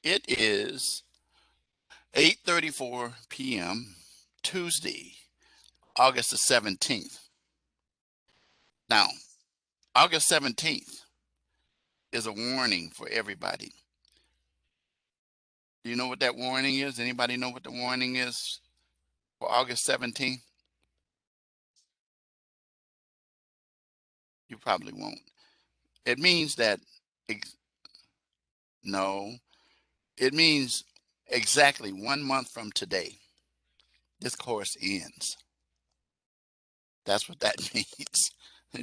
It is 8:34 p.m. Tuesday, August the 17th. Now, August 17th is a warning for everybody. Do you know what that warning is? Anybody know what the warning is for August 17th? You probably won't. It means that, no, it means exactly 1 month from today, this course ends. That's what that means.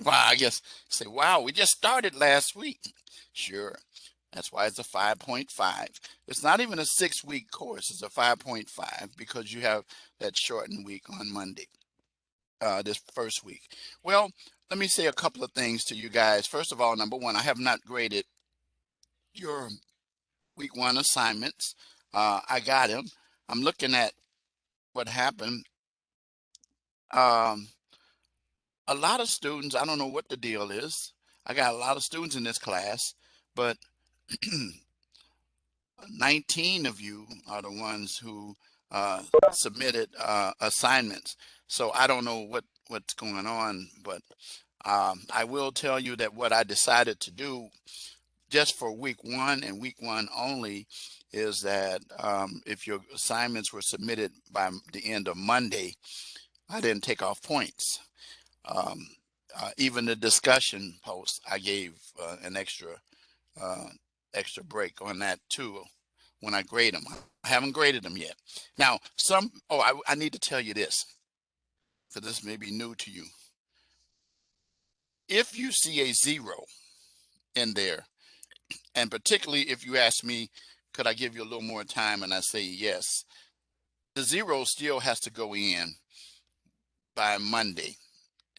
Wow, I guess say, wow, we just started last week. Sure. That's why it's a 5.5. It's not even a 6-week course. It's a 5.5 because you have that shortened week on Monday, this first week. Well, let me say a couple of things to you guys. First of all, number one, I have not graded your week 1 assignments. I got them. I'm looking at what happened. Um, a lot of students, I don't know what the deal is. I got a lot of students in this class, but 19 of you are the ones who submitted assignments. So I don't know what's going on, but I will tell you that what I decided to do just for week 1 and week 1 only is that if your assignments were submitted by the end of Monday, I didn't take off points. Um, Even the discussion post, I gave an uh, extra break on that too when I grade them. I haven't graded them yet. Now, I need to tell you this, because this may be new to you. If you see a 0 in there, and particularly if you ask me, could I give you a little more time, and I say yes, the 0 still has to go in by Monday.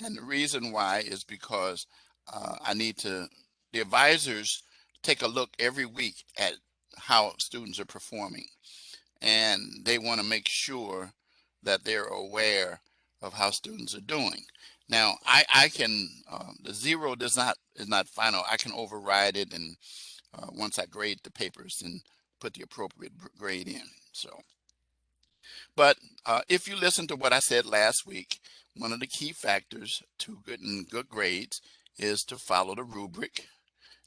And the reason why is because the advisors take a look every week at how students are performing, and they want to make sure that they're aware of how students are doing. Now, I can the 0 is not final. I can override it, and once I grade the papers and put the appropriate grade in. So, but if you listen to what I said last week, one of the key factors to good grades is to follow the rubric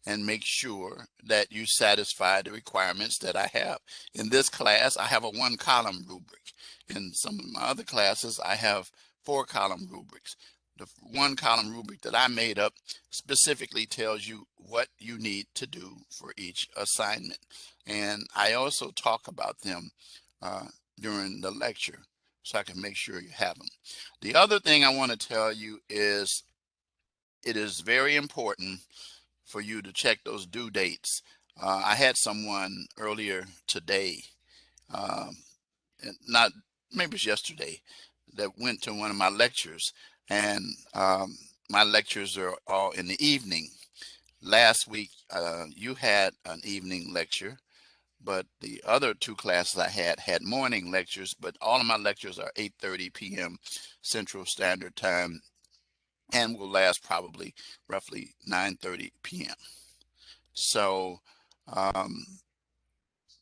and make sure that you satisfy the requirements that I have. In this class, I have a 1-column rubric. In some of my other classes, I have 4-column rubrics. The 1-column rubric that I made up specifically tells you what you need to do for each assignment. And I also talk about them during the lecture so I can make sure you have them. The other thing I want to tell you is it is very important for you to check those due dates. I had someone earlier today, um, not maybe it's yesterday, that went to one of my lectures, and my lectures are all in the evening. Last week, you had an evening lecture, but the other 2 classes I had morning lectures, but all of my lectures are 8:30 p.m. Central Standard Time and will last probably roughly 9:30 p.m. So um,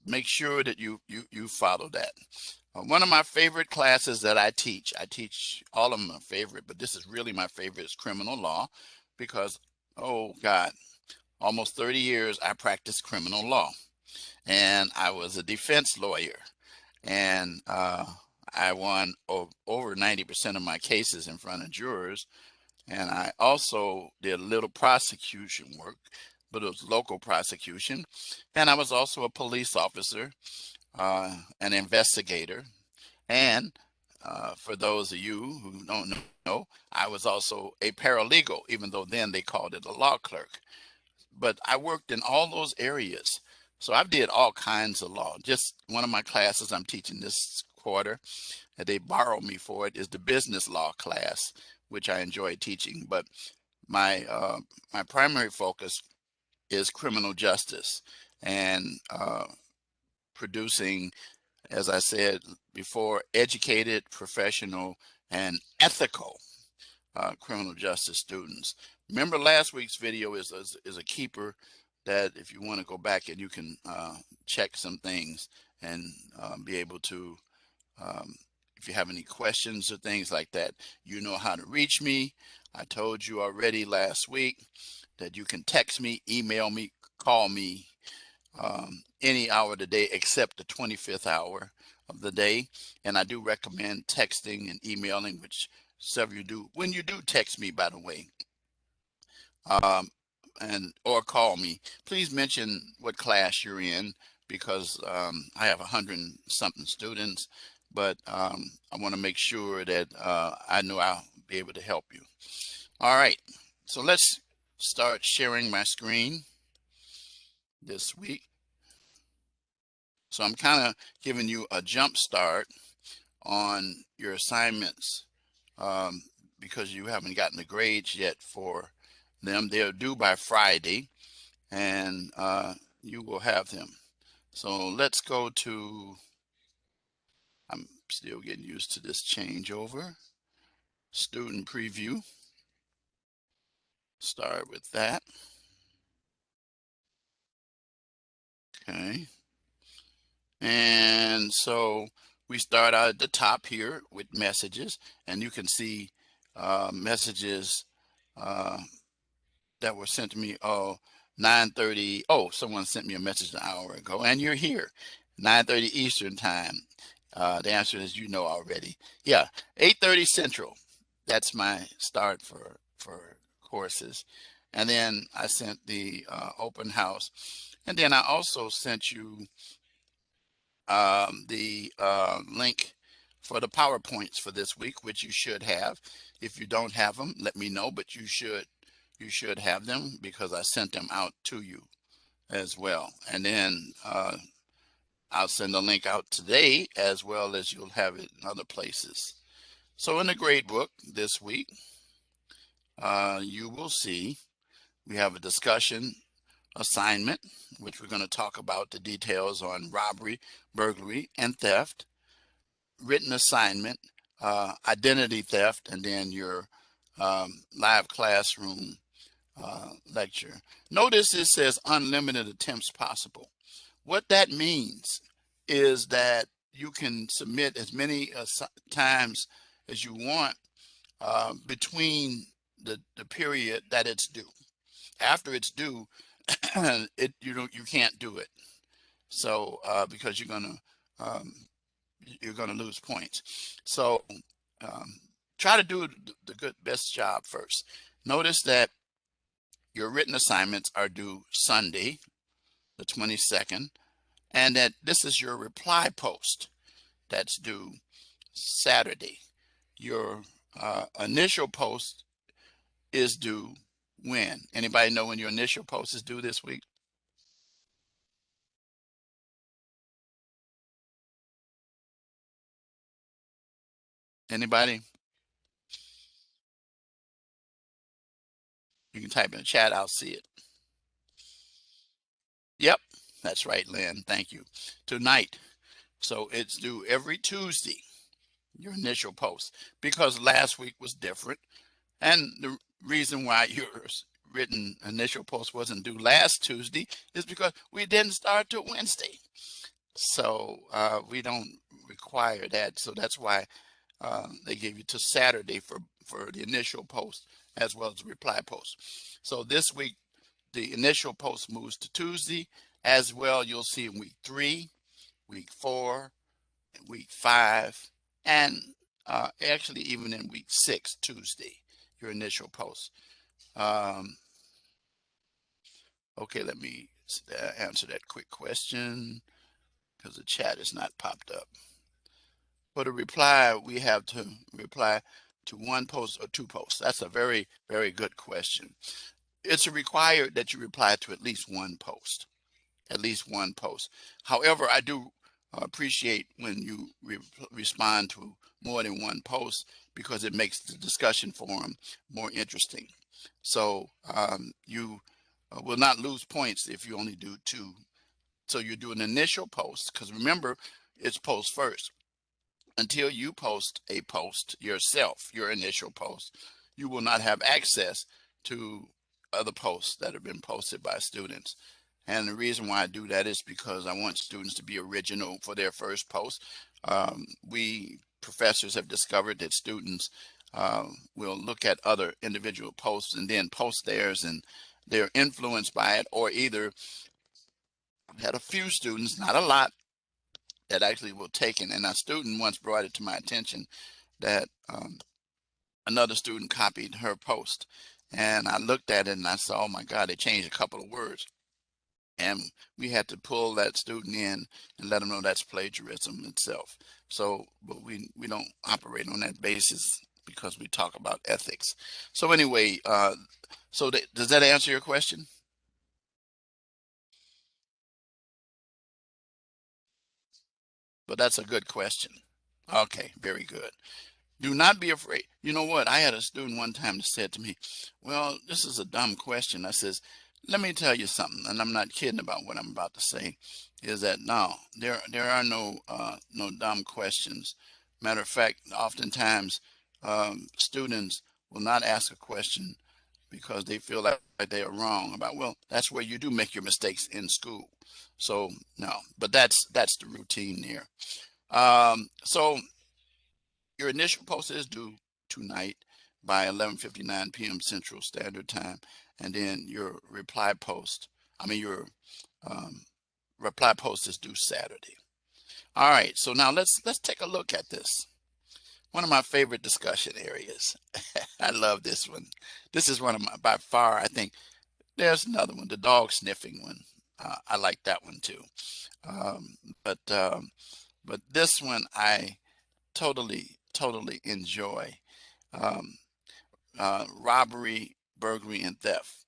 make sure that you follow that. One of my favorite classes that I teach all of them are favorite, but this is really my favorite, is criminal law, because, oh God, almost 30 years I practiced criminal law, and I was a defense lawyer, and I won over 90% of my cases in front of jurors. And I also did a little prosecution work, but it was local prosecution. And I was also a police officer, an investigator. And for those of you who don't know, I was also a paralegal, even though then they called it a law clerk. But I worked in all those areas. So I did all kinds of law. Just one of my classes I'm teaching this quarter, and they borrowed me for it, is the business law class, which I enjoy teaching. But my primary focus is criminal justice and producing, as I said before, educated, professional, and ethical criminal justice students. Remember last week's video is a keeper that if you want to go back and you can check some things and be able to, um, if you have any questions or things like that, you know how to reach me. I told you already last week that you can text me, email me, call me any hour of the day except the 25th hour of the day. And I do recommend texting and emailing, which several you do. When you do text me, by the way, um, and or call me, please mention what class you're in, because I have 100-something students, but I want to make sure that I know I'll be able to help you. All right, so let's start sharing my screen this week. So I'm kind of giving you a jump start on your assignments um, because you haven't gotten the grades yet for them. They're due by Friday, and you will have them. So let's go to, I'm still getting used to this changeover, student preview. Start with that. Okay. And so we start out at the top here with messages, and you can see messages uh, that were sent to me. Oh, 9:30. Oh, someone sent me a message an hour ago, and you're here, 9:30 Eastern time. The answer is you know already. Yeah, 8:30 Central. That's my start for courses, and then I sent the open house, and then I also sent you the link for the PowerPoints for this week, which you should have. If you don't have them, let me know, but you should have them because I sent them out to you as well. And then I'll send a link out today, as well as you'll have it in other places. So in the grade book this week, you will see we have a discussion assignment, which we're going to talk about the details on robbery, burglary, and theft. Written assignment, identity theft, and then your live classroom lecture. Notice it says unlimited attempts possible. What that means is that you can submit as many times as you want between the period that it's due. After it's due, you can't do it. So because you're gonna lose points. So um, try to do the good best job first. Notice that your written assignments are due Sunday, the 22nd, and that this is your reply post that's due Saturday. Your initial post is due when? Anybody know when your initial post is due this week? Anybody? You can type in the chat, I'll see it. Yep, that's right, Lynn. Thank you. Tonight. So it's due every Tuesday, your initial post, because last week was different. And the reason why your written initial post wasn't due last Tuesday is because we didn't start till Wednesday. So we don't require that. So that's why they gave you to Saturday for the initial post as well as the reply post. So this week, the initial post moves to Tuesday as well. You'll see in week 3, week 4, week 5, and actually even in week 6, Tuesday, your initial post. Okay, let me answer that quick question because the chat is not popped up. For the reply, we have to reply to one post or two posts. That's a very, very good question. It's required that you reply to at least one post. At least one post. However, I do appreciate when you respond to more than one post because it makes the discussion forum more interesting. So you will not lose points if you only do 2. So you do an initial post, because remember, it's post first. Until you post a post yourself, your initial post, you will not have access to other posts that have been posted by students. And the reason why I do that is because I want students to be original for their first post. We professors have discovered that students will look at other individual posts and then post theirs, and they're influenced by it, or either had a few students, not a lot, that actually will take it. And a student once brought it to my attention that another student copied her post. And I looked at it and I saw, oh my God, they changed a couple of words. And we had to pull that student in and let them know that's plagiarism itself. So, but we don't operate on that basis because we talk about ethics. So anyway, does that answer your question? But that's a good question. Okay, very good. Do not be afraid. You know what? I had a student one time that said to me, well, this is a dumb question. I says, let me tell you something, and I'm not kidding about what I'm about to say, is that no, there are no dumb questions. Matter of fact, oftentimes students will not ask a question because they feel like they are wrong about, well, that's where you do make your mistakes in school. So no, but that's the routine there. So your initial post is due tonight by 11:59 p.m. Central Standard Time, and then your your um, reply post is due Saturday. All right, so now let's take a look at this. One of my favorite discussion areas. I love this one. This is one of my, by far, I think there's another one, the dog sniffing one. I like that one too. Um, but um, but this one I totally enjoy. Um, Robbery, burglary, and theft.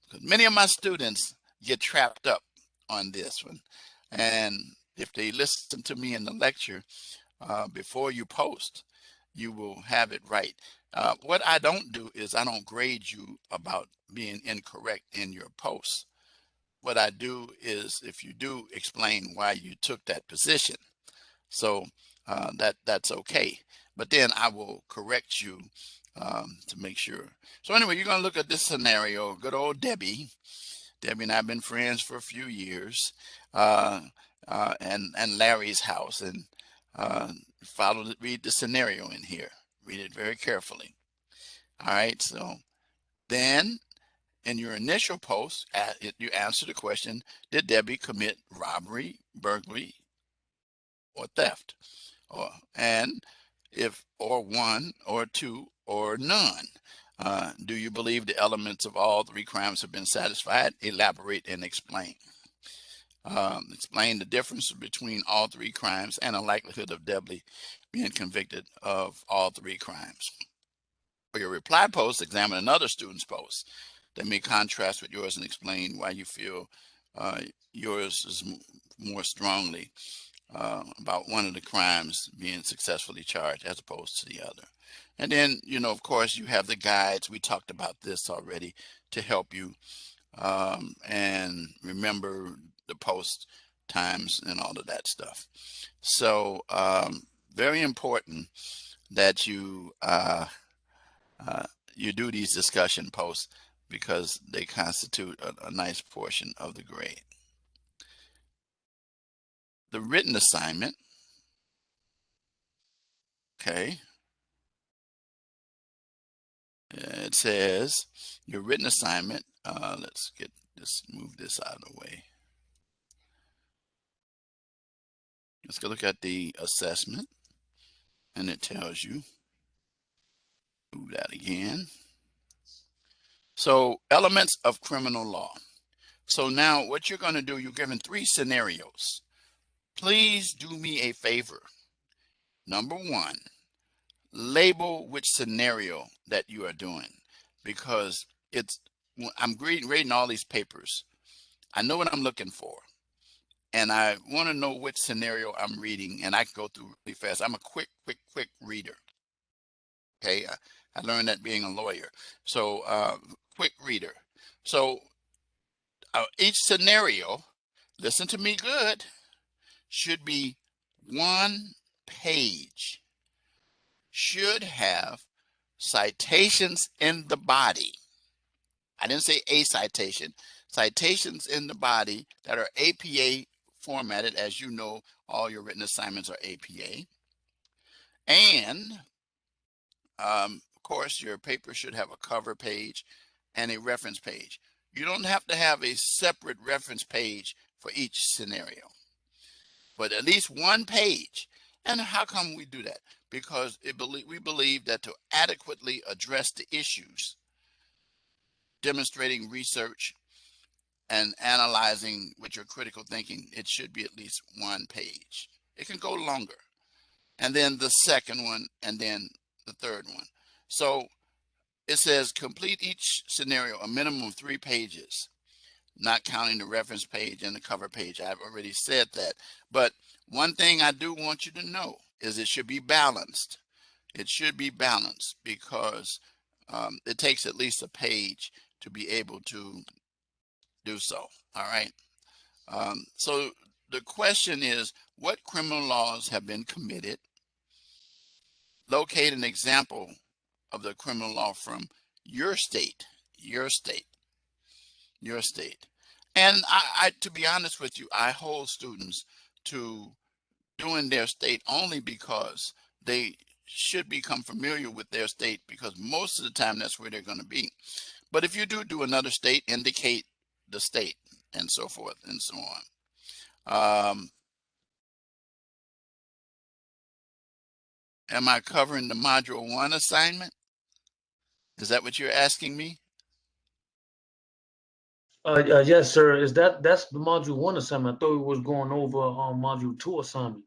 Because many of my students get trapped up on this one. And if they listen to me in the lecture before you post, you will have it right. What I don't do is I don't grade you about being incorrect in your posts. What I do is if you do explain why you took that position. So that's okay. But then I will correct you to make sure. So anyway, you're gonna look at this scenario. Good old Debbie. Debbie and I've been friends for a few years, uh, and Larry's house, and uh, read the scenario in here. Read it very carefully. All right. So then, in your initial post, you answer the question: did Debbie commit robbery, burglary, or theft? And if or one or two or none. Do you believe the elements of all three crimes have been satisfied? Elaborate and explain. Explain the difference between all three crimes and a likelihood of Debbie being convicted of all three crimes. For your reply post, examine another student's post that may contrast with yours and explain why you feel uh, yours is more strongly about one of the crimes being successfully charged as opposed to the other. And then, of course, you have the guides. We talked about this already to help you and remember the post times and all of that stuff. So very important that uh, you do these discussion posts because they constitute a nice portion of the grade. The written assignment, okay, it says your written assignment. Move this out of the way. Let's go look at the assessment, and it tells you. Do that again. So elements of criminal law. So now what you're going to do, you're given three scenarios. Please do me a favor. Number one, label which scenario that you are doing, because I'm reading all these papers. I know what I'm looking for, and I want to know which scenario I'm reading, and I can go through really fast. I'm a quick reader. Okay, I learned that being a lawyer. So quick reader. So each scenario, listen to me good, should be 1 page. Should have citations in the body. I didn't say a citation. citations in the body that are APA formatted. As you know, all your written assignments are APA. And of course, your paper should have a cover page and a reference page. You don't have to have a separate reference page for each scenario, but at least one page. And how come we do that? Because we believe that to adequately address the issues, demonstrating research and analyzing with your critical thinking, it should be at least one page. It can go longer. And then the second one, and then the third one. So it says complete each scenario a minimum of 3 pages, not counting the reference page and the cover page. I've already said that. But one thing I do want you to know is it should be balanced. It should be balanced because it takes at least a page to be able to do so. All right. So the question is, what criminal laws have been committed? Locate an example of the criminal law from your state, your state, your state. And to be honest with you, I hold students to doing their state only because they should become familiar with their state, because most of the time that's where they're going to be. But if you do another state, indicate the state and so forth and so on. Am I covering the module 1 assignment? Is that what you're asking me? Yes, sir. That's the module 1 assignment? I thought we was going over module 2 assignment.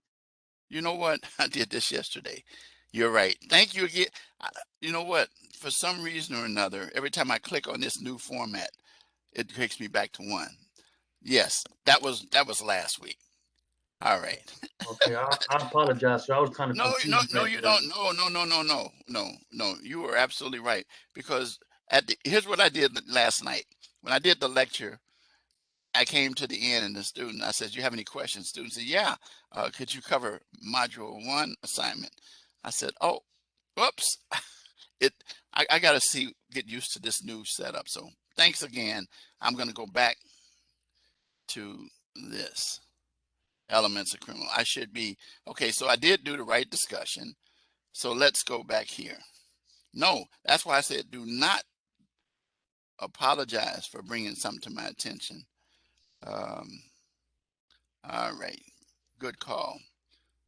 You know what? I did this yesterday. You're right. Thank you again. You know what? For some reason or another, every time I click on this new format, it takes me back to 1. Yes, that was last week. All right. Okay, I apologize, sir. I was kind of No, no, confused no, after you that. don't. No, no, no, no, no, no, no. You were absolutely right, because here's what I did last night. When I did the lecture, I came to the end, and the student, I said, "You have any questions?" Student said, "Yeah. Could you cover module 1 assignment?" I said, "Oh, whoops." It. I got to get used to this new setup. So thanks again. I'm going to go back to this elements of criminal. I should be okay. So I did do the right discussion. So let's go back here. No, that's why I said do not apologize for bringing something to my attention. All right, good call.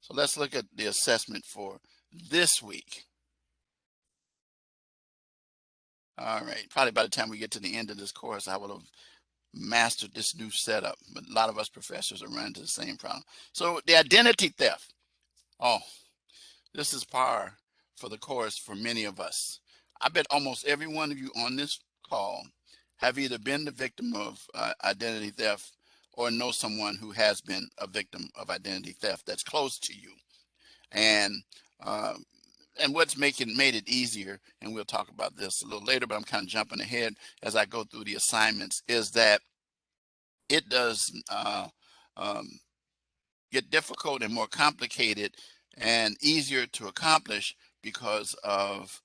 So let's look at the assessment for this week. All right, probably by the time we get to the end of this course, I will have mastered this new setup, but a lot of us professors are running into the same problem. So the identity theft. Oh, this is par for the course for many of us. I bet almost every one of you on this call have either been the victim of identity theft or know someone who has been a victim of identity theft that's close to you. And uh, what's made it easier, and we'll talk about this a little later, but I'm kind of jumping ahead as I go through the assignments, is that it does get difficult and more complicated and easier to accomplish because of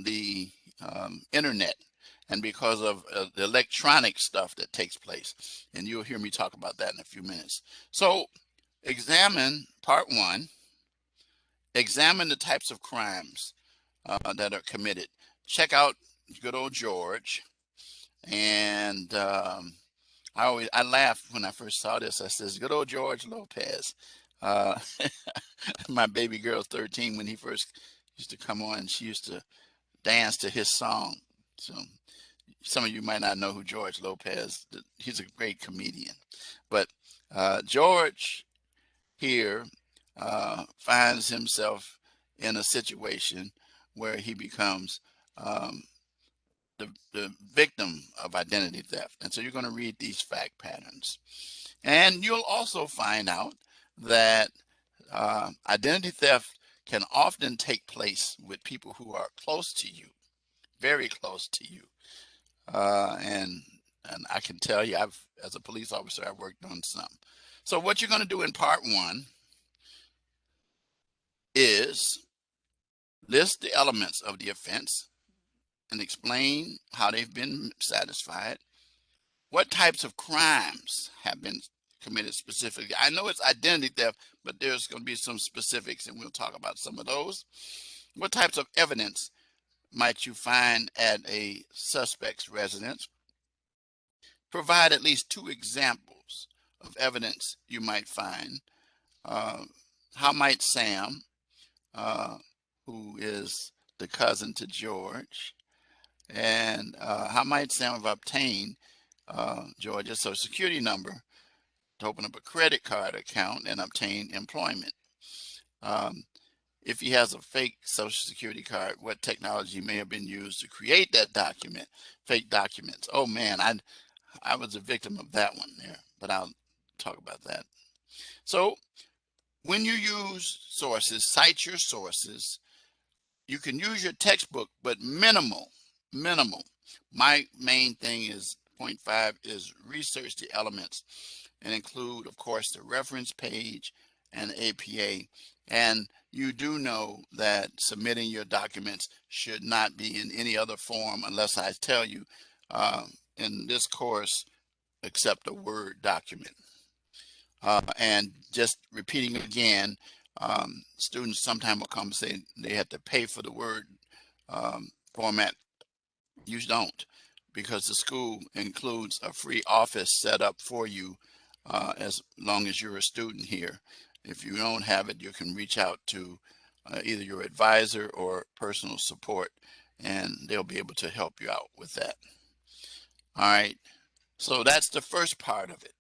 the internet and because of the electronic stuff that takes place. And you'll hear me talk about that in a few minutes. So examine part 1, examine the types of crimes that are committed. Check out good old George. And I laughed when I first saw this. I says, good old George Lopez. Uh, my baby girl's 13. When he first used to come on, she used to dance to his song. So some of you might not know who George Lopez. He's a great comedian. But George here finds himself in a situation where he becomes the victim of identity theft. And so you're going to read these fact patterns. And you'll also find out that identity theft can often take place with people who are close to you, very close to you. And I can tell you, as a police officer, I've worked on some. So what you're going to do in part 1 is list the elements of the offense and explain how they've been satisfied. What types of crimes have been committed specifically? I know it's identity theft, but there's going to be some specifics, and we'll talk about some of those. What types of evidence might you find at a suspect's residence? Provide at least 2 examples of evidence you might find. Uh, how might Sam, uh, who is the cousin to George, and how might Sam have obtained George's social security number to open up a credit card account and obtain employment? Um, if he has a fake social security card, what technology may have been used to create that document, fake documents? Oh man, I was a victim of that one there, but I'll talk about that. So when you use sources, cite your sources. You can use your textbook, but minimal. My main thing is point 5 is research the elements and include, of course, the reference page and APA. And you do know that submitting your documents should not be in any other form unless I tell you in this course, except a Word document. And just repeating again, students sometimes will come and say they have to pay for the Word format. You don't, because the school includes a free office set up for you as long as you're a student here. If you don't have it, you can reach out to either your advisor or personal support, and they'll be able to help you out with that. All right, so that's the first part of it.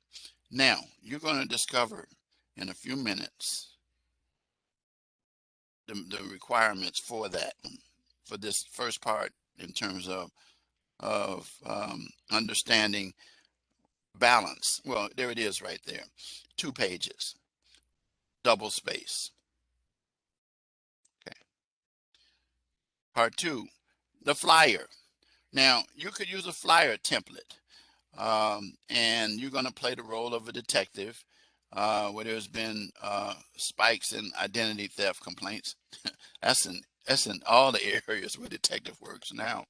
Now, you're going to discover in a few minutes the requirements for that, for this first part in terms of understanding balance. Well, there it is right there. 2 pages, double space. Okay. Part 2, the flyer. Now, you could use a flyer template, and you're going to play the role of a detective where there's been spikes in identity theft complaints. that's in all the areas where detective works now.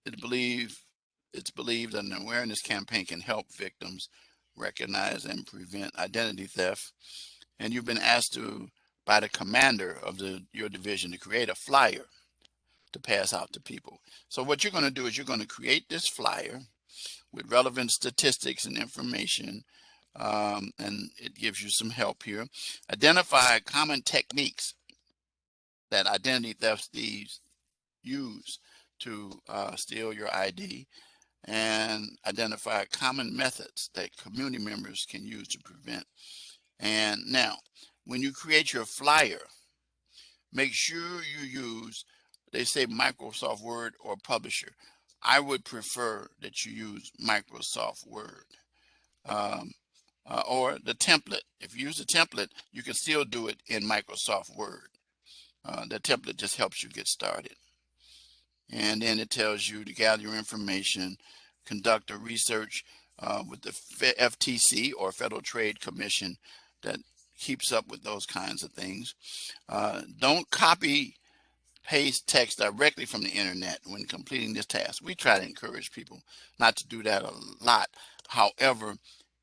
It's believed that an awareness campaign can help victims recognize and prevent identity theft. And you've been asked by the commander of your division to create a flyer to pass out to people. So what you're going to do is you're going to create this flyer with relevant statistics and information, and it gives you some help here. Identify common techniques that identity theft thieves use to steal your ID, and identify common methods that community members can use to prevent. And now, when you create your flyer, make sure you use, they say Microsoft Word or Publisher. I would prefer that you use Microsoft Word or the template. If you use a template, you can still do it in Microsoft Word. The template just helps you get started. And then it tells you to gather your information, conduct a research with the FTC or Federal Trade Commission that keeps up with those kinds of things. Don't copy paste text directly from the internet when completing this task. We try to encourage people not to do that a lot. However,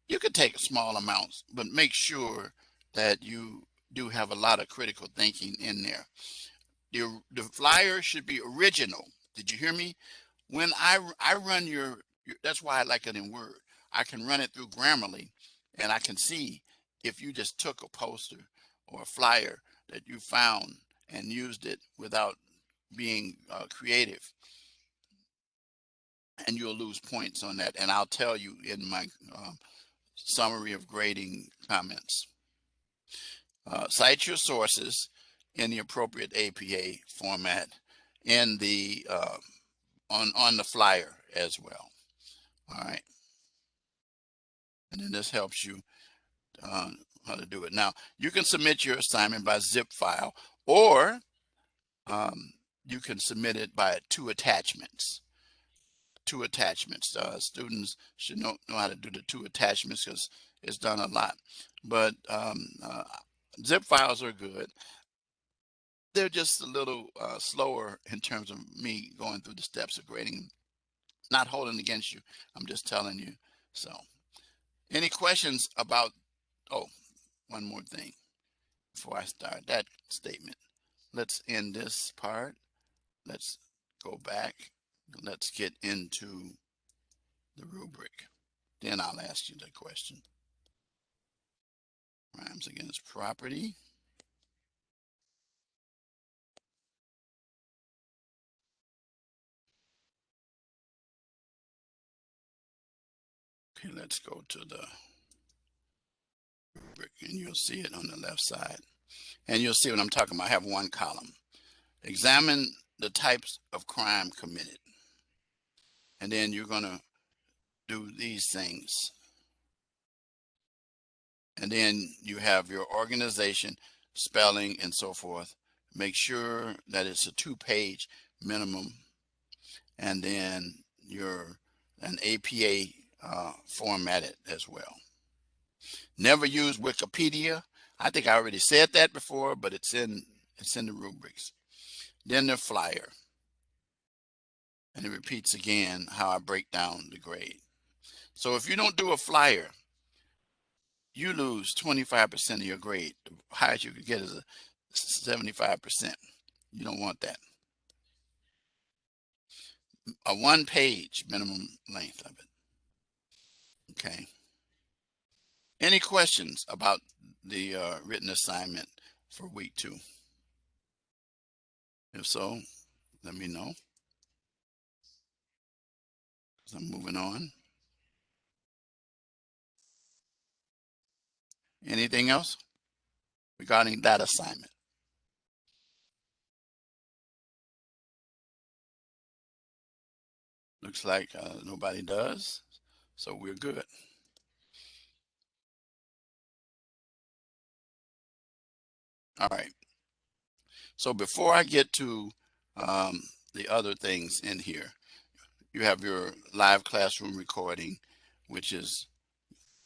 you could take small amounts, but make sure that you do have a lot of critical thinking in there. The flyer should be original. Did you hear me? When I run that's why I like it in Word. I can run it through Grammarly, and I can see if you just took a poster or a flyer that you found and used it without being creative, and you'll lose points on that. And I'll tell you in my summary of grading comments. Cite your sources in the appropriate APA format in the on the flyer as well. All right, and then this helps you how to do it. Now, you can submit your assignment by zip file, or you can submit it by 2 attachments. 2 attachments. Students should know how to do the 2 attachments because it's done a lot. But zip files are good. They're just a little slower in terms of me going through the steps of grading not holding against you. I'm just telling you. So, any questions about, oh, one more thing before I start that statement. Let's end this part. Let's go back. Let's get into the rubric. Then I'll ask you the question. Crimes against property. Okay, let's go to the rubric, and you'll see it on the left side. And you'll see what I'm talking about. I have one column. Examine the types of crime committed. And then you're going to do these things. And then you have your organization, spelling, and so forth. Make sure that it's a 2-page minimum. And then you're an APA formatted as well. Never use Wikipedia. I think I already said that before, but it's in the rubrics. Then the flyer. And it repeats again how I break down the grade. So if you don't do a flyer, you lose 25% of your grade. The highest you could get is a 75%. You don't want that. A 1-page minimum length of it. Okay. Any questions about the written assignment for week 2? If so, let me know. I'm moving on. Anything else regarding that assignment? Looks like nobody does, so we're good. All right. So before I get to the other things in here, you have your live classroom recording, which is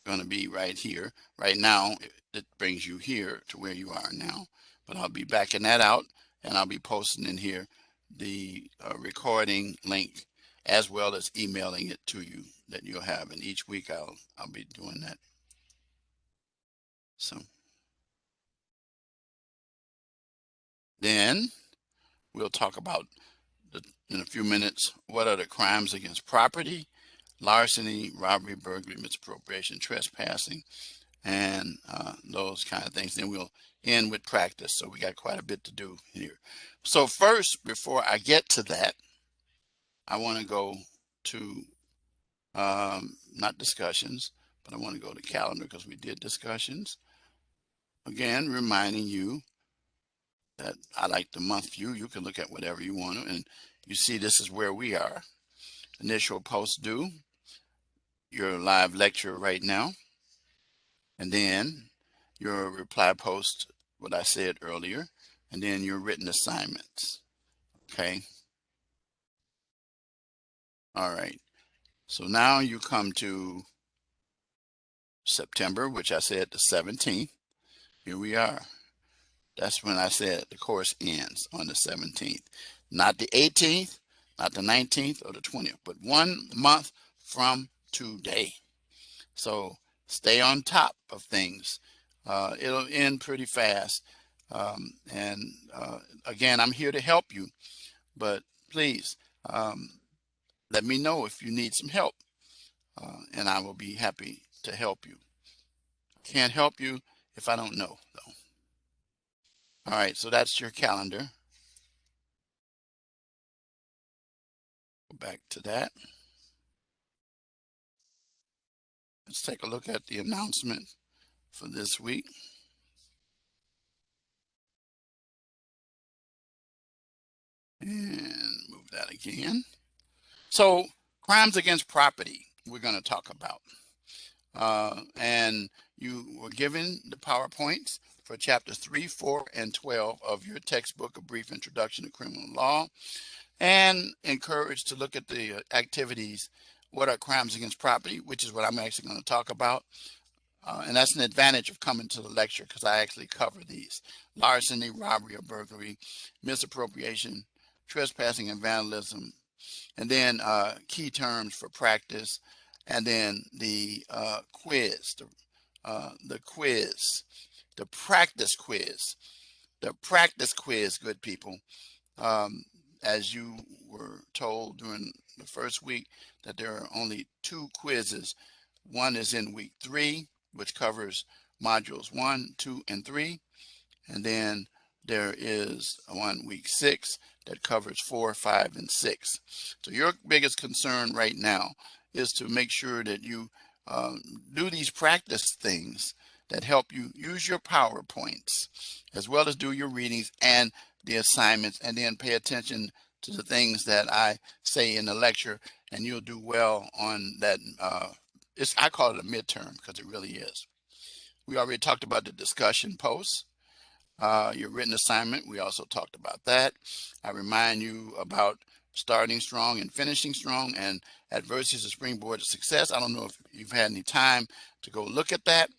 going to be right here. Right now, it brings you here to where you are now, but I'll be backing that out, and I'll be posting in here the recording link as well as emailing it to you that you'll have. And each week I'll be doing that. So then we'll talk about in a few minutes what are the crimes against property, larceny, robbery, burglary, misappropriation, trespassing, and those kind of things. Then we'll end with practice. So we got quite a bit to do here. So first, before I get to that, I want to go to not discussions, but I want to go to calendar because we did discussions. Again, reminding you that I like the month view. You can look at whatever you want to, and you see this is where we are. Initial post due, your live lecture right now, and then your reply post, what I said earlier, and then your written assignments. Okay. All right. So now you come to September, which I said the 17th. Here we are. That's when I said the course ends on the 17th. Not the 18th, not the 19th or the 20th, but 1 month from today. So stay on top of things. It'll end pretty fast. And again, I'm here to help you, but please let me know if you need some help, and I will be happy to help you. Can't help you if I don't know, though. All right, so that's your calendar. Go back to that. Let's take a look at the announcement for this week. And move that again. So crimes against property, we're going to talk about. And you were given the PowerPoints for chapters 3, 4, and 12 of your textbook, A Brief Introduction to Criminal Law, and encouraged to look at the activities. What are crimes against property, which is what I'm actually going to talk about. And that's an advantage of coming to the lecture because I actually cover these: larceny, robbery or burglary, misappropriation, trespassing and vandalism, And then key terms for practice, and then the quiz, the quiz, the practice quiz, the practice quiz, good people. As you were told during the first week, that there are only 2 quizzes. One is in week 3, which covers modules 1, 2, and 3. And then there is one week 6 that covers 4, 5, and 6. So your biggest concern right now is to make sure that you do these practice things that help you use your PowerPoints, as well as do your readings and the assignments, and then pay attention to the things that I say in the lecture, and you'll do well on that. I call it a midterm because it really is. We already talked about the discussion posts. Your written assignment, we also talked about that. I remind you about starting strong and finishing strong, and adversity is a springboard to success. I don't know if you've had any time to go look at that,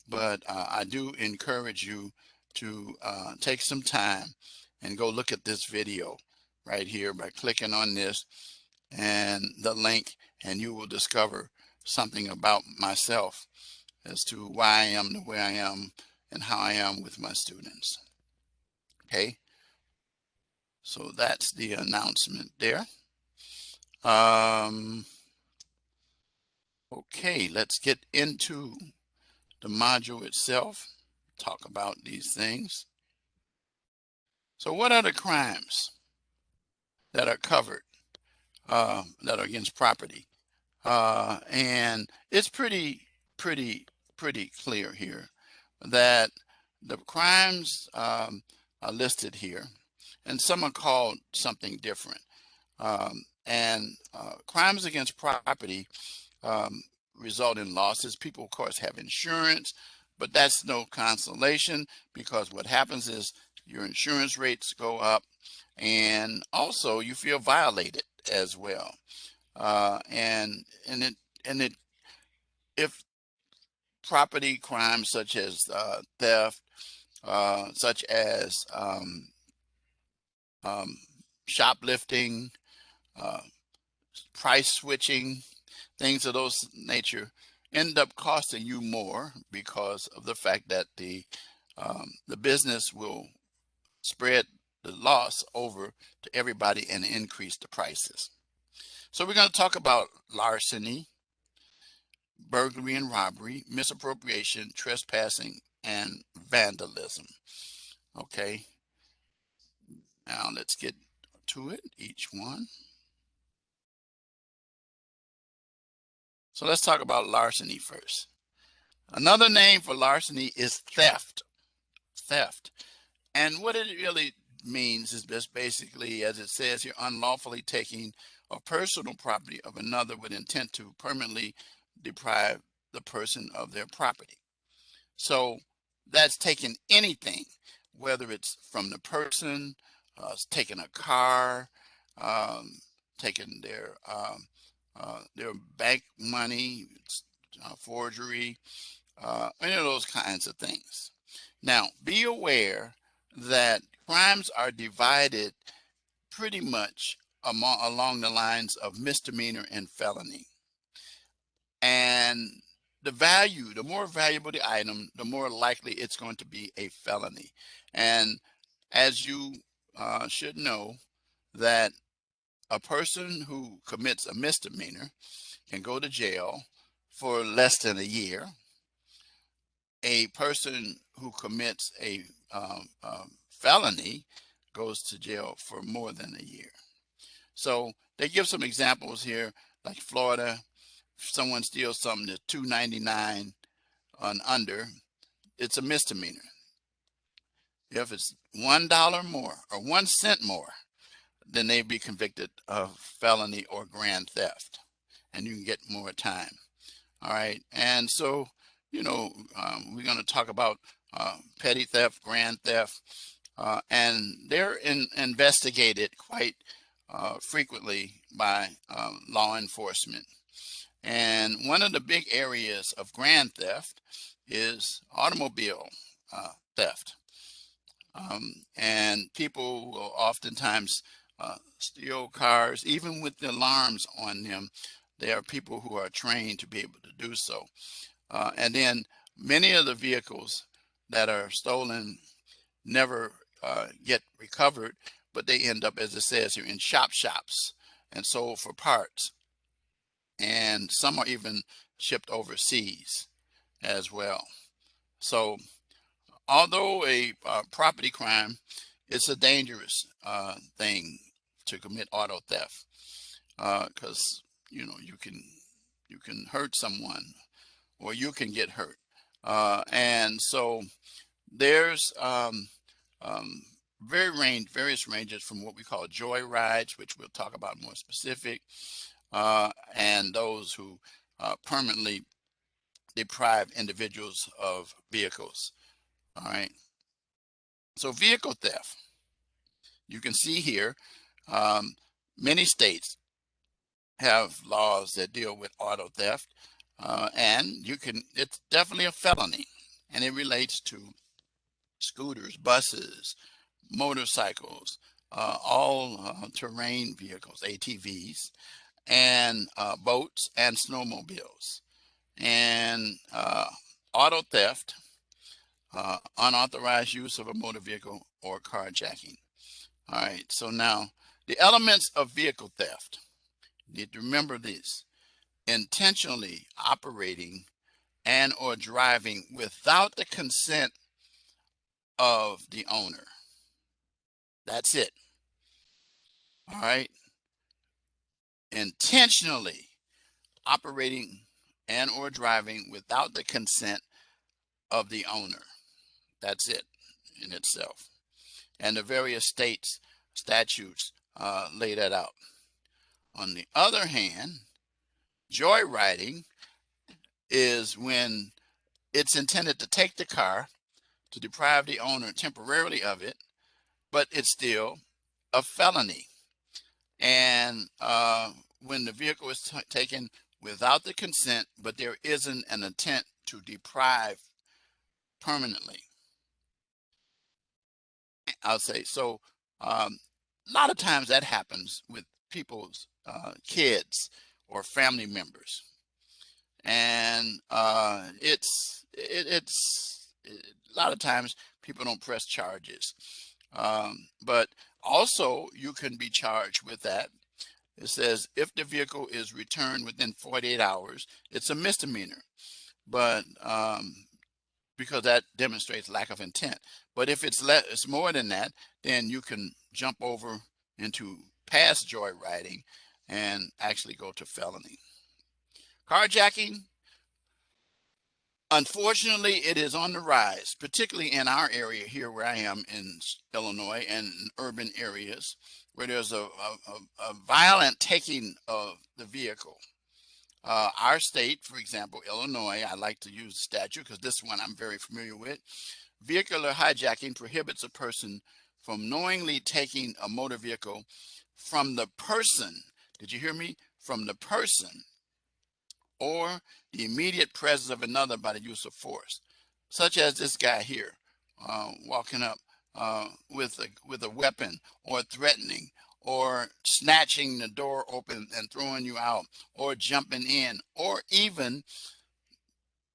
but I do encourage you to take some time and go look at this video right here by clicking on this and the link, and you will discover something about myself as to why I am the way I am and how I am with my students. Okay, so that's the announcement there. Okay, let's get into the module itself, talk about these things. So what are the crimes that are covered, that are against property? And it's pretty clear here that the crimes are listed here, and some are called something different. Crimes against property result in losses. People, of course, have insurance, but that's no consolation, because what happens is your insurance rates go up, and also you feel violated as well. If property crimes such as theft, such as shoplifting, price switching, things of those nature, end up costing you more, because of the fact that the business will spread the loss over to everybody and increase the prices. So we're going to talk about larceny, burglary and robbery, misappropriation, trespassing, and vandalism. Okay, now let's get to it, each one. So let's talk about larceny first. Another name for larceny is theft. Theft. And what it really means is just basically, as it says here, unlawfully taking a personal property of another with intent to permanently deprive the person of their property. So that's taking anything, whether it's from the person, taking a car, taking their bank money, forgery, any of those kinds of things. Now, be aware that crimes are divided pretty much along the lines of misdemeanor and felony. And the more valuable the item, the more likely it's going to be a felony. And as you should know, that a person who commits a misdemeanor can go to jail for less than a year. A person who commits a felony goes to jail for more than a year. So they give some examples here, like Florida. If someone steals something that's $2.99 and under, it's a misdemeanor. If it's $1 more or 1 cent more, then they'd be convicted of felony or grand theft, and you can get more time. All right, and so we're going to talk about petty theft, grand theft, and they're investigated quite frequently by law enforcement. And one of the big areas of grand theft is automobile theft. And people will oftentimes steal cars, even with the alarms on them. There are people who are trained to be able to do so. And then many of the vehicles that are stolen never get recovered, but they end up, as it says here, in shops and sold for parts. And some are even shipped overseas as well. So although a property crime, it's a dangerous thing to commit auto theft, because you can hurt someone, or you can get hurt. And so there's various ranges from what we call joy rides, which we'll talk about more specific, and those who permanently deprive individuals of vehicles. All right. So vehicle theft, you can see here, many states have laws that deal with auto theft, and it's definitely a felony, and it relates to scooters, buses, motorcycles, all terrain vehicles, ATVs, and boats and snowmobiles. And auto theft, unauthorized use of a motor vehicle, or carjacking. All right, so now the elements of vehicle theft. You need to remember this: intentionally operating and or driving without the consent of the owner. That's it. All right. Intentionally operating and or driving without the consent of the owner. That's it in itself. And the various states statutes lay that out. On the other hand, joyriding is when it's intended to take the car to deprive the owner temporarily of it, but it's still a felony. And when the vehicle is taken without the consent, but there isn't an intent to deprive permanently, I'll say. So a lot of times that happens with people's kids or family members. And a lot of times people don't press charges. But also you can be charged with that. It says if the vehicle is returned within 48 hours, it's a misdemeanor, but because that demonstrates lack of intent. But if it's more than that, then you can jump over into past joyriding and actually go to felony. Carjacking, unfortunately, it is on the rise, particularly in our area here where I am in Illinois and in urban areas where there's a violent taking of the vehicle. Our state, for example, Illinois, I like to use the statute because this one I'm very familiar with. Vehicular hijacking prohibits a person from knowingly taking a motor vehicle from the person, did you hear me? From the person or the immediate presence of another by the use of force, such as this guy here, walking up with a weapon, or threatening, or snatching the door open and throwing you out, or jumping in, or even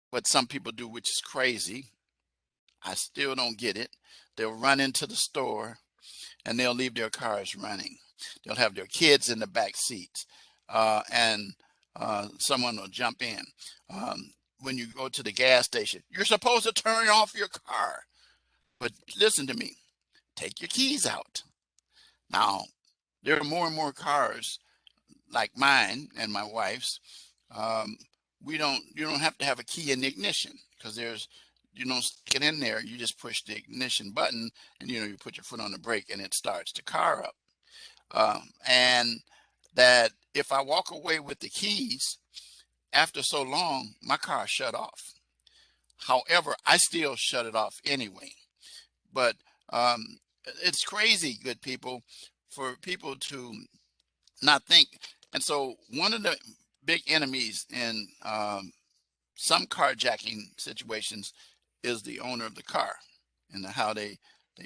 what some people do, which is crazy. I still don't get it. They'll run into the store and they'll leave their cars running. They'll have their kids in the back seats, and someone will jump in. When you go to the gas station, you're supposed to turn off your car. But listen to me, take your keys out. Now, there are more and more cars like mine and my wife's. You don't have to have a key in the ignition, because you don't stick it in there. You just push the ignition button and you put your foot on the brake and it starts the car up. And that if I walk away with the keys, after so long, my car shut off. However, I still shut it off anyway. But it's crazy, good people, for people to not think. And so one of the big enemies in some carjacking situations is the owner of the car and how they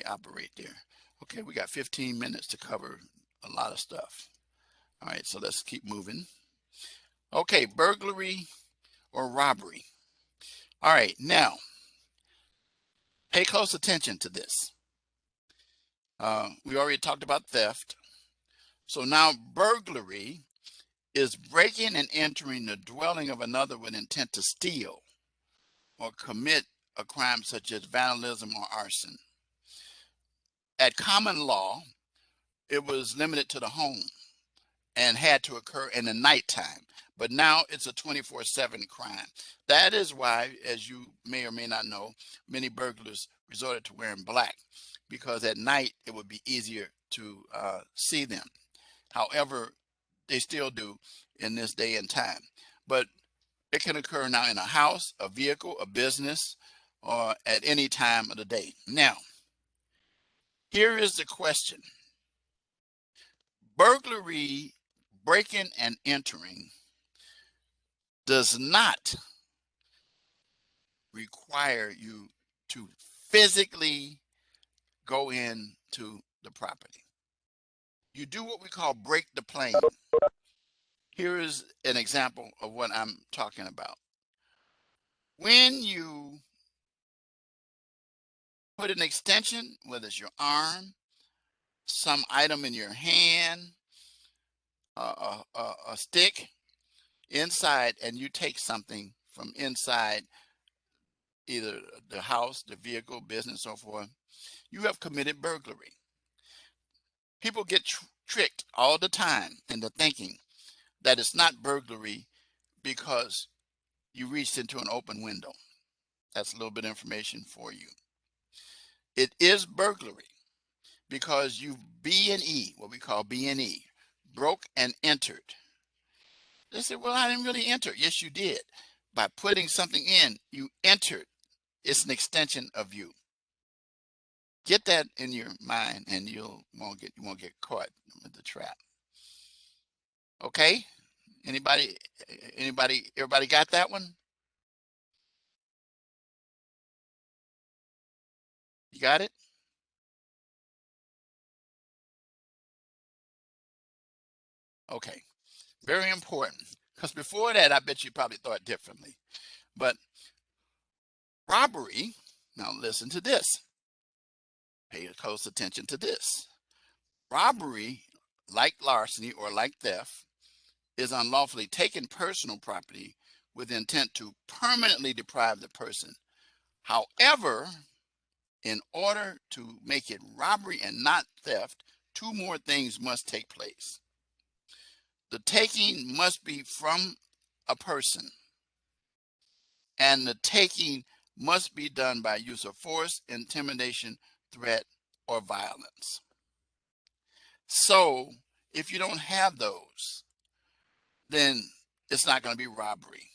operate there. Okay, we got 15 minutes to cover a lot of stuff. All right, so let's keep moving. Okay, burglary or robbery. All right, now pay close attention to this. We already talked about theft. So now burglary is breaking and entering the dwelling of another with intent to steal or commit a crime such as vandalism or arson. At common law, it was limited to the home and had to occur in the nighttime. But now it's a 24/7 crime. That is why, as you may or may not know, many burglars resorted to wearing black, because at night it would be easier to see them. However, they still do in this day and time. But it can occur now in a house, a vehicle, a business, or at any time of the day. Now, here is the question. Burglary, breaking and entering, does not require you to physically go into the property. You do what we call break the plane. Here is an example of what I'm talking about. When you put an extension, whether it's your arm, some item in your hand, a stick inside, and you take something from inside either the house, the vehicle, business, so forth, you have committed burglary. People get tricked all the time into thinking that it's not burglary because you reached into an open window. That's a little bit of information for you. It is burglary because you B&E, what we call B&E, broke and entered. They said, well, I didn't really enter. Yes, you did. By putting something in, you entered. It's an extension of you. Get that in your mind and you won't get caught with the trap. Okay? Everybody got that one? You got it? Okay. Very important. Because before that, I bet you probably thought differently. But robbery, now listen to this. Pay close attention to this. Robbery, like larceny or like theft, is unlawfully taking personal property with intent to permanently deprive the person. However, in order to make it robbery and not theft, two more things must take place. The taking must be from a person, and the taking must be done by use of force, intimidation, threat, or violence. So if you don't have those, then it's not going to be robbery.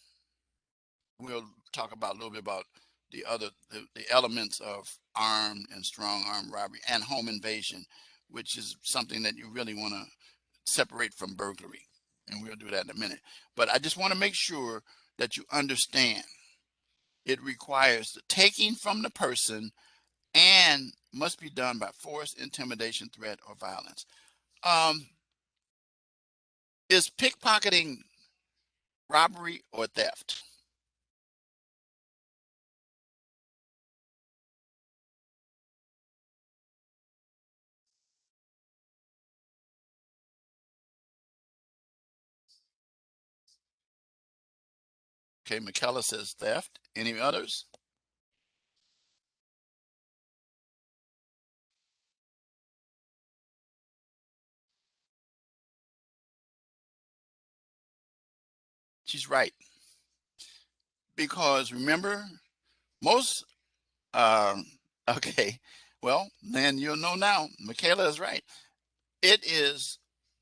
We'll talk about a little bit about the elements of armed and strong armed robbery and home invasion, which is something that you really want to separate from burglary. And we'll do that in a minute. But I just want to make sure that you understand it requires the taking from the person and must be done by force, intimidation, threat, or violence. Is pickpocketing robbery or theft? Okay, McKellar says theft. Any others? She's right. Because remember, most, um, okay, well, then you'll know now. Michaela is right. It is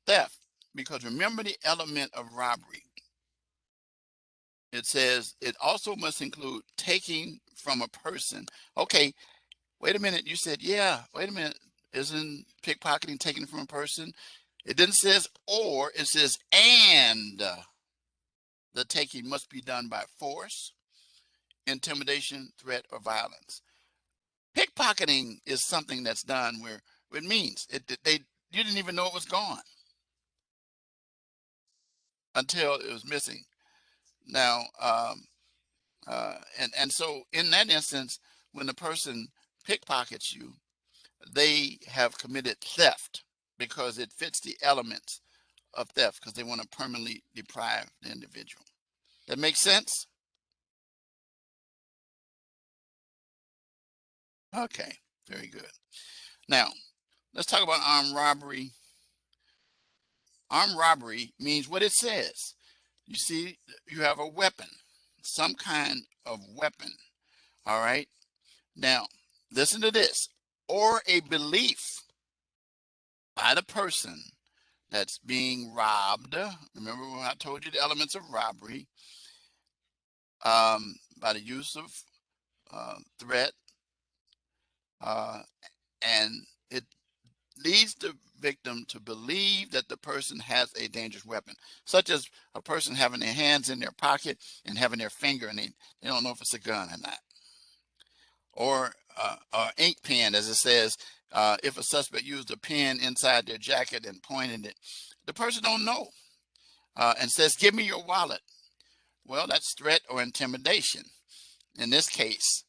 theft. Because remember the element of robbery. It says it also must include taking from a person. Okay, wait a minute. You said, yeah, wait a minute. Isn't pickpocketing taken from a person? It didn't says or, it says and the taking must be done by force, intimidation, threat, or violence. Pickpocketing is something that's done where it means it, they You didn't even know it was gone until it was missing. Now, and so in that instance, when the person pickpockets you, they have committed theft because it fits the elements of theft because they want to permanently deprive the individual. That makes sense? Okay, very good. Now, let's talk about armed robbery. Armed robbery means what it says. You see, you have a weapon, some kind of weapon. All right. Now, listen to this. Or a belief by the person that's being robbed. Remember when I told you the elements of robbery, by the use of threat, uh, and it leads the victim to believe that the person has a dangerous weapon, such as a person having their hands in their pocket and having their finger, and they don't know if it's a gun or not. Or ink pen, as it says, if a suspect used a pen inside their jacket and pointed it, the person don't know, and says, "Give me your wallet." Well, that's threat or intimidation. In this case,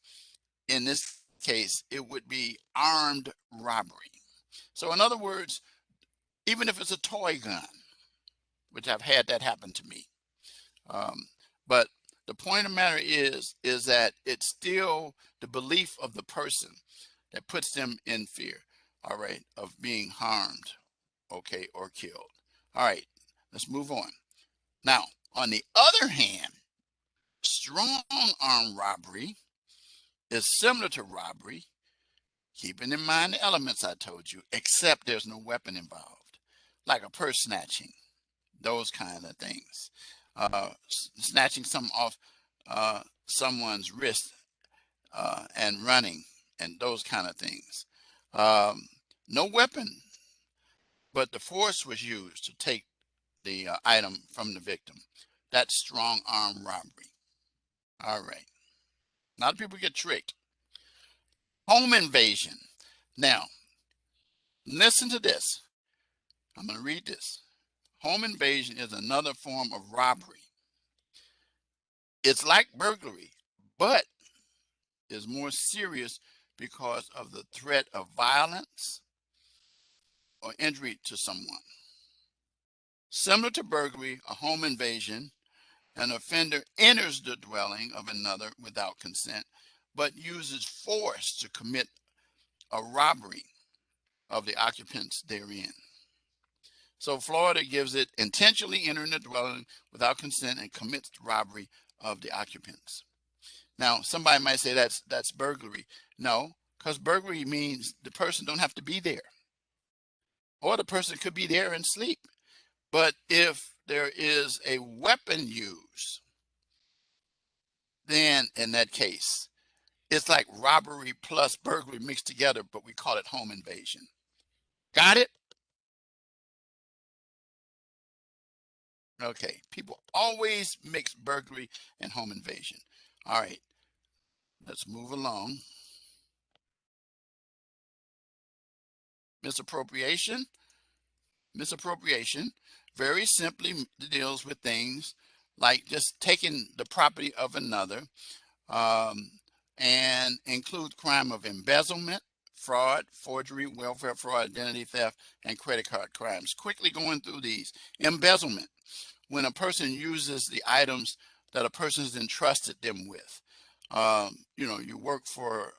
it would be armed robbery. So in other words, even if it's a toy gun, which I've had that happen to me, but the point of the matter is that it's still the belief of the person that puts them in fear, all right, of being harmed, okay, or killed. All right, let's move on. Now, on the other hand, strong armed robbery is similar to robbery, keeping in mind the elements I told you, except there's no weapon involved, like a purse snatching, those kind of things. Snatching something off someone's wrist and running and those kind of things. No weapon, but the force was used to take the item from the victim. That's strong arm robbery. All right. A lot of people get tricked. Home invasion. Now, listen to this. I'm going to read this. Home invasion is another form of robbery. It's like burglary, but is more serious because of the threat of violence or injury to someone. Similar to burglary, a home invasion, an offender enters the dwelling of another without consent, but uses force to commit a robbery of the occupants therein. So Florida gives it intentionally entering the dwelling without consent and commits the robbery of the occupants. Now, somebody might say that's burglary. No, because burglary means the person don't have to be there, or the person could be there and sleep. But if there is a weapon used, then in that case, it's like robbery plus burglary mixed together, but we call it home invasion. Got it? Okay. People always mix burglary and home invasion. All right. Let's move along. Misappropriation. Misappropriation very simply deals with things like just taking the property of another, um, and includes crime of embezzlement, fraud, forgery, welfare fraud, identity theft, and credit card crimes. Quickly going through these. Embezzlement, when a person uses the items that a person has entrusted them with. You work for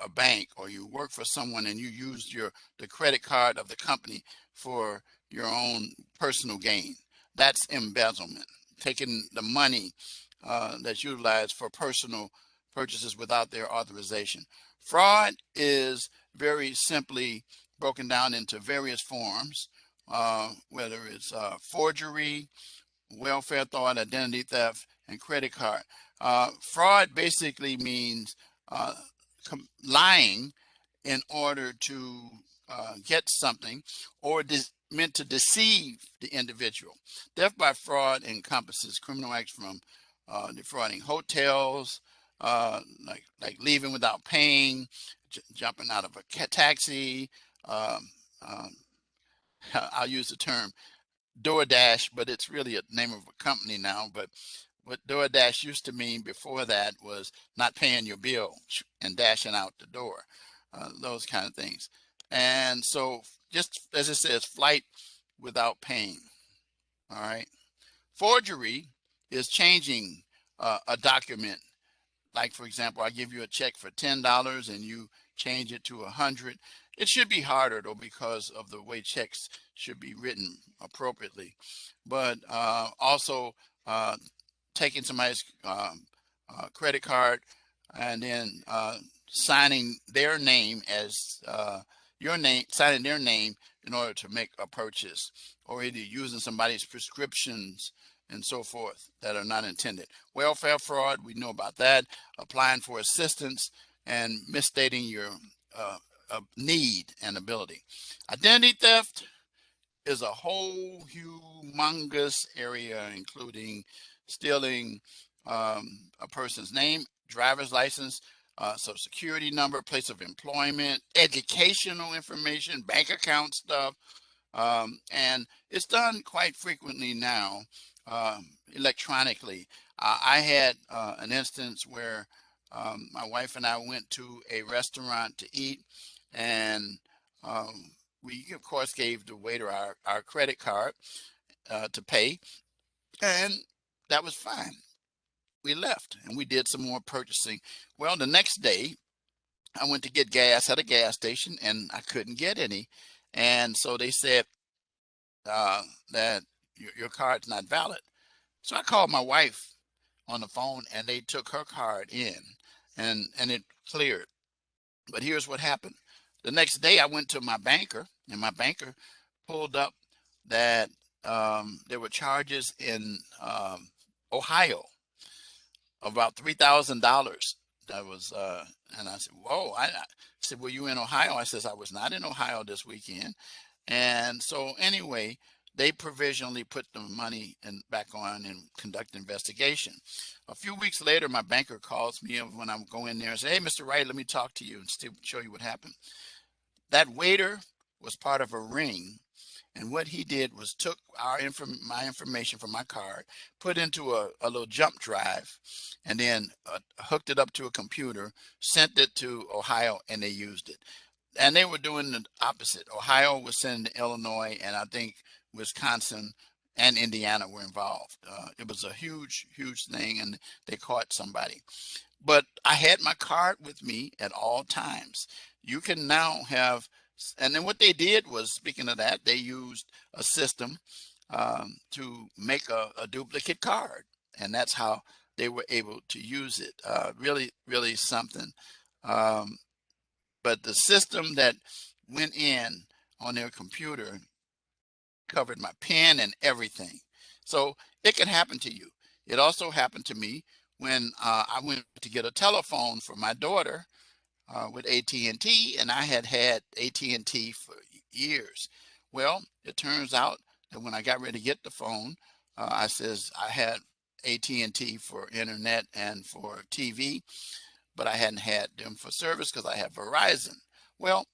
a bank, or you work for someone and you used the credit card of the company for your own personal gain. That's embezzlement, taking the money that's utilized for personal purchases without their authorization. Fraud is very simply broken down into various forms, whether it's forgery, welfare fraud, identity theft, and credit card. Fraud basically means lying in order to get something, or meant to deceive the individual. Theft by fraud encompasses criminal acts from defrauding hotels, like leaving without paying, jumping out of a taxi, um, um, I'll use the term DoorDash, but it's really a name of a company now. But what DoorDash used to mean before that was not paying your bill and dashing out the door, those kind of things. And so, just as it says, flight without paying. All right. Forgery is changing a document. Like, for example, I give you a check for $10 and you change it to 100. It should be harder though, because of the way checks should be written appropriately. But also taking somebody's credit card and then signing their name as your name, signing their name in order to make a purchase, or either using somebody's prescriptions and so forth that are not intended. Welfare fraud, we know about that. Applying for assistance and misstating your need and ability. Identity theft is a whole humongous area, including stealing a person's name, driver's license, social security number, place of employment, educational information, bank account stuff, and it's done quite frequently now electronically. I had an instance where my wife and I went to a restaurant to eat, and we, of course, gave the waiter our credit card to pay, and that was fine. We left and we did some more purchasing. Well, the next day, I went to get gas at a gas station and I couldn't get any. And so they said that your card's not valid. So I called my wife on the phone and they took her card in and it cleared. But here's what happened. The next day I went to my banker and my banker pulled up that there were charges in Ohio of about $3,000. That was, and I said, whoa. I said, were you in Ohio? I says, I was not in Ohio this weekend. And so anyway, they provisionally put the money back on and conduct investigation. A few weeks later, my banker calls me when I go in there and say, hey, Mr. Wright, let me talk to you and show you what happened. That waiter was part of a ring. And what he did was took my information from my card, put into a little jump drive, and then hooked it up to a computer, sent it to Ohio, and they used it. And they were doing the opposite. Ohio was sending to Illinois, and I think Wisconsin and Indiana were involved. It was a huge, huge thing, and they caught somebody. But I had my card with me at all times. You can now have, and then what they did was, speaking of that, they used a system to make a duplicate card, and that's how they were able to use it. Really, really something. Um, but the system that went in on their computer covered my PIN and everything. So it can happen to you. It also happened to me when I went to get a telephone for my daughter with AT&T, and I had had AT&T for years. Well, it turns out that when I got ready to get the phone, I says I had AT&T for internet and for TV, but I hadn't had them for service because I have Verizon. Well,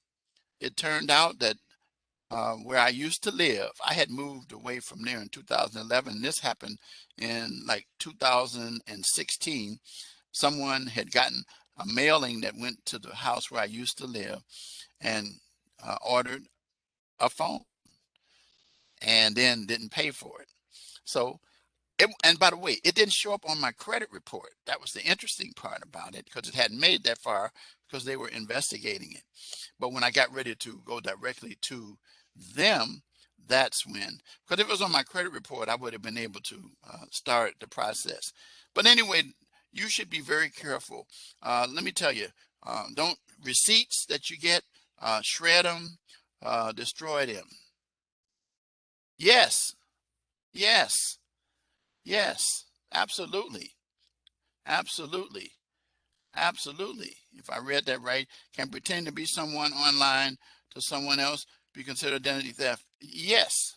it turned out that where I used to live, I had moved away from there in 2011. This happened in like 2016. Someone had gotten a mailing that went to the house where I used to live and ordered a phone and then didn't pay for it. So, and by the way, it didn't show up on my credit report. That was the interesting part about it, because it hadn't made that far because they were investigating it. But when I got ready to go directly to them, that's when, because if it was on my credit report, I would have been able to start the process. But anyway, you should be very careful. Let me tell you, don't receipts that you get, shred them, destroy them. Yes, yes, yes, absolutely, absolutely, absolutely. If I read that right, can pretend to be someone online to someone else be considered identity theft? Yes,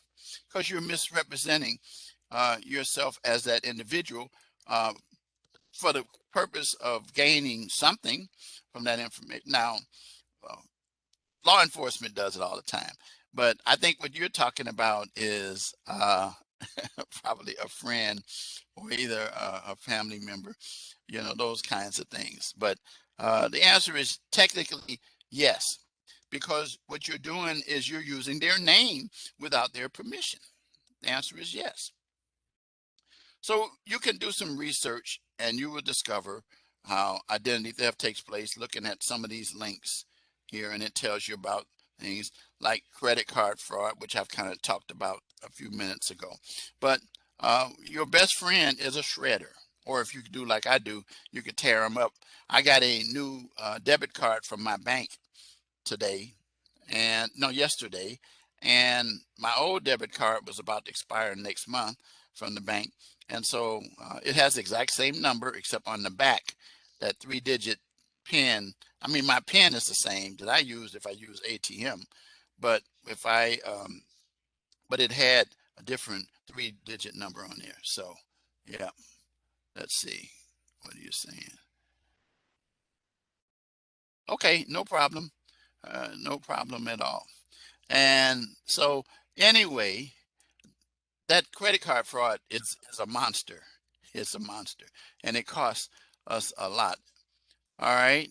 because you're misrepresenting yourself as that individual uh, for the purpose of gaining something from that information. Now, uh, law enforcement does it all the time, But I think what you're talking about is probably a friend or either a family member, those kinds of things. But the answer is technically yes, because what you're doing is you're using their name without their permission. The answer is yes. So you can do some research and you will discover how identity theft takes place looking at some of these links here, and it tells you about things like credit card fraud, which I've kind of talked about a few minutes ago. But your best friend is a shredder, or if you do like I do, you could tear them up. I got a new debit card from my bank today, and no, yesterday, and my old debit card was about to expire next month from the bank, and so it has the exact same number except on the back, that 3-digit pin. I mean, my pin is the same that I use if I use ATM, but if I but it had a different 3-digit number on there. So yeah, let's see, what are you saying? Okay, no problem. No problem at all. And so anyway, that credit card fraud is a monster. It's a monster. And it costs us a lot. All right.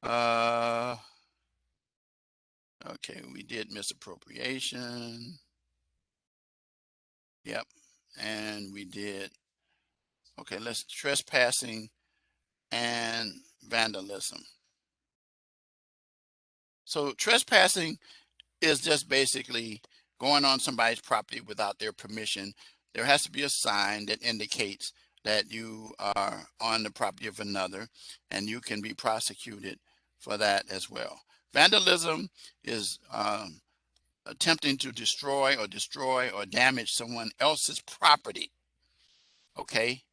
Uh okay, we did misappropriation. Yep. And we did, okay, let's trespassing and vandalism. So trespassing is just basically going on somebody's property without their permission. There has to be a sign that indicates that you are on the property of another, and you can be prosecuted for that as well. Vandalism is attempting to destroy or damage someone else's property. Okay,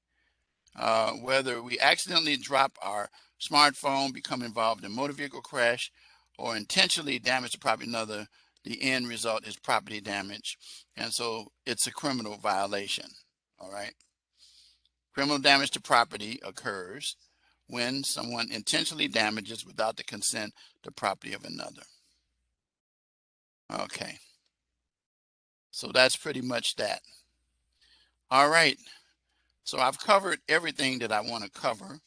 whether we accidentally drop our smartphone, become involved in a motor vehicle crash, or intentionally damage the property of another, the end result is property damage. And so it's a criminal violation. All right. Criminal damage to property occurs when someone intentionally damages without the consent the property of another. Okay. So that's pretty much that. All right. So I've covered everything that I want to cover.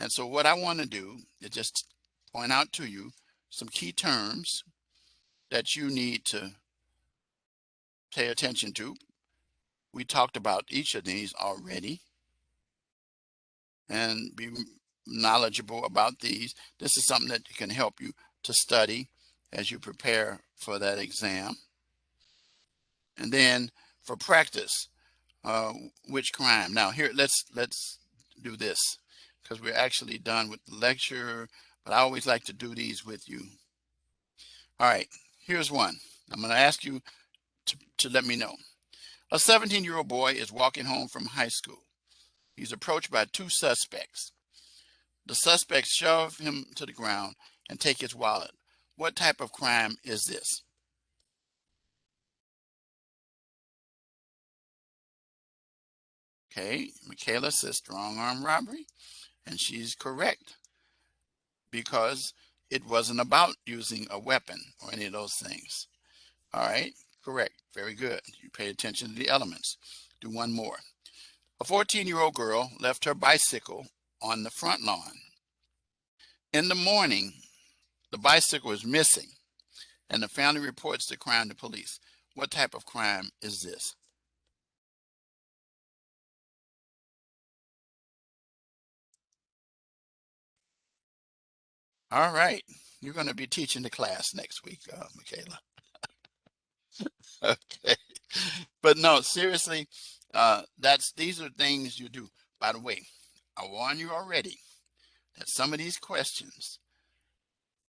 And so what I want to do is just point out to you some key terms that you need to pay attention to. We talked about each of these already and be knowledgeable about these. This is something that can help you to study as you prepare for that exam. And then for practice, which crime? Now here, let's do this because we're actually done with the lecture, but I always like to do these with you. All right, here's one. I'm going to ask you to let me know. A 17-year-old boy is walking home from high school. He's approached by 2 suspects. The suspects shove him to the ground and take his wallet. What type of crime is this? Okay, Michaela says strong arm robbery, and she's correct because it wasn't about using a weapon or any of those things. All right, correct. Very good. You pay attention to the elements. Do one more. A 14-year-old girl left her bicycle on the front lawn. In the morning, the bicycle is missing, and the family reports the crime to police. What type of crime is this? All right. You're going to be teaching the class next week, Michaela. Okay. But no, seriously, these are things you do. By the way, I warn you already that some of these questions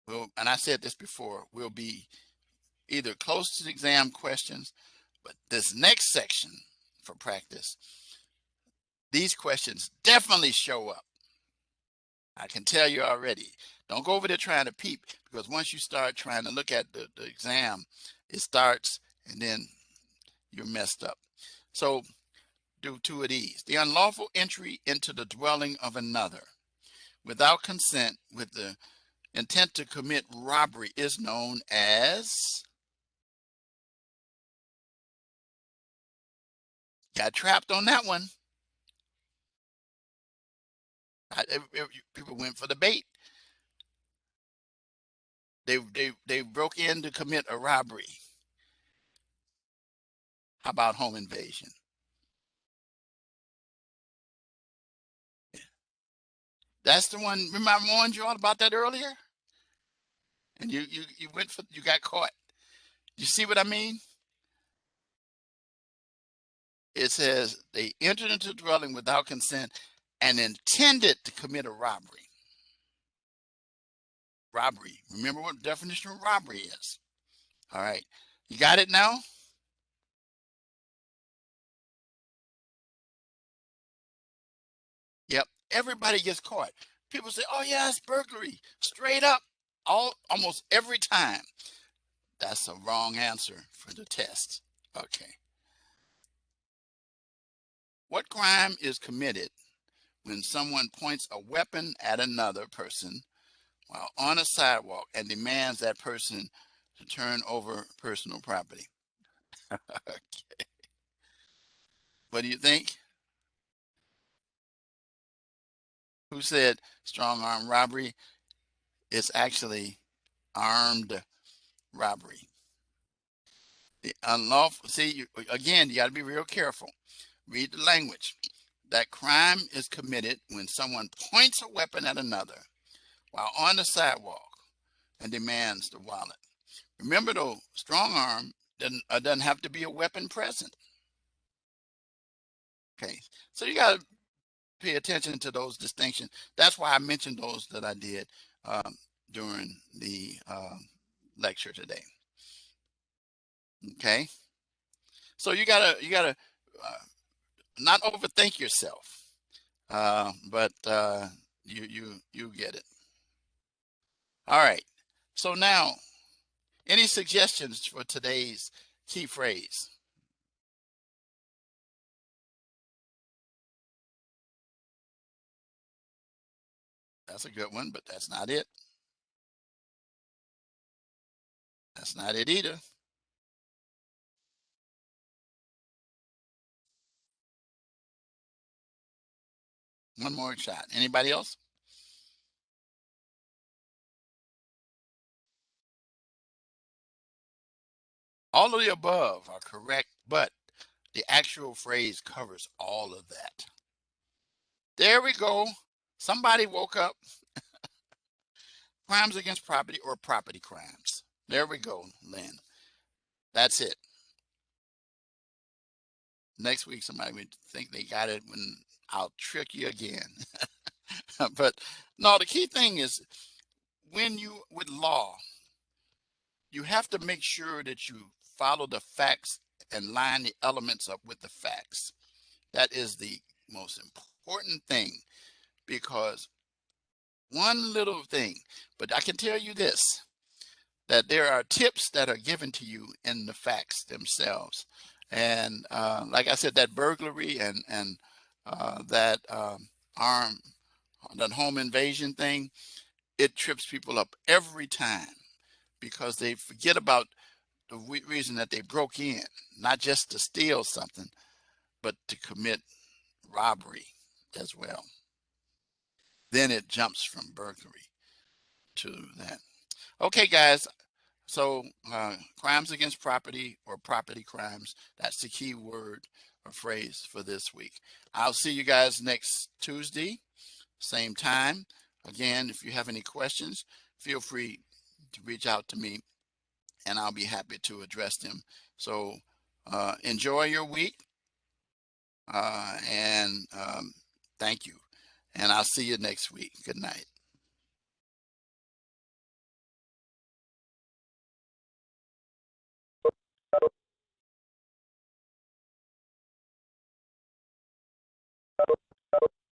will, and I said this before, will be either close to the exam questions, but this next section for practice, these questions definitely show up. I can tell you already. Don't go over there trying to peep, because once you start trying to look at the exam, it starts and then you're messed up. So do 2 of these. The unlawful entry into the dwelling of another without consent with the intent to commit robbery is known as Got trapped on that one. People went for the bait. They broke in to commit a robbery. How about home invasion? That's the one. Remember I warned you all about that earlier? And you went for, you got caught. You see what I mean? It says they entered into the dwelling without consent and intended to commit a robbery. Robbery. Remember what the definition of robbery is. All right. You got it now? Yep. Everybody gets caught. People say, oh yeah, it's burglary. Straight up. Almost every time. That's a wrong answer for the test. Okay. What crime is committed when someone points a weapon at another person while on a sidewalk and demands that person to turn over personal property? What do you think? Who said strong arm robbery? It's actually armed robbery. The unlawful, see, again, you got to be real careful. Read the language. That crime is committed when someone points a weapon at another while on the sidewalk and demands the wallet. Remember though, strong arm doesn't have to be a weapon present. Okay, so you got to pay attention to those distinctions. That's why I mentioned those that I did during the lecture today. Okay, so you gotta not overthink yourself, but you get it. All right. So now, any suggestions for today's key phrase? That's a good one, but that's not it. That's not it either. One more shot. Anybody else? All of the above are correct, but the actual phrase covers all of that. There we go. Somebody woke up. Crimes against property or property crimes. There we go, Lynn. That's it. Next week, somebody would think they got it when I'll trick you again. But no, the key thing is when you, with law, you have to make sure that you follow the facts and line the elements up with the facts. That is the most important thing, because one little thing, but I can tell you this, that there are tips that are given to you in the facts themselves. And like I said, that burglary and that arm, that home invasion thing, it trips people up every time because they forget about the reason that they broke in, not just to steal something, but to commit robbery as well. Then it jumps from burglary to that. Okay, guys. So crimes against property or property crimes, that's the key word or phrase for this week. I'll see you guys next Tuesday, same time. Again, if you have any questions, feel free to reach out to me and I'll be happy to address them. So enjoy your week and thank you. And I'll see you next week. Good night.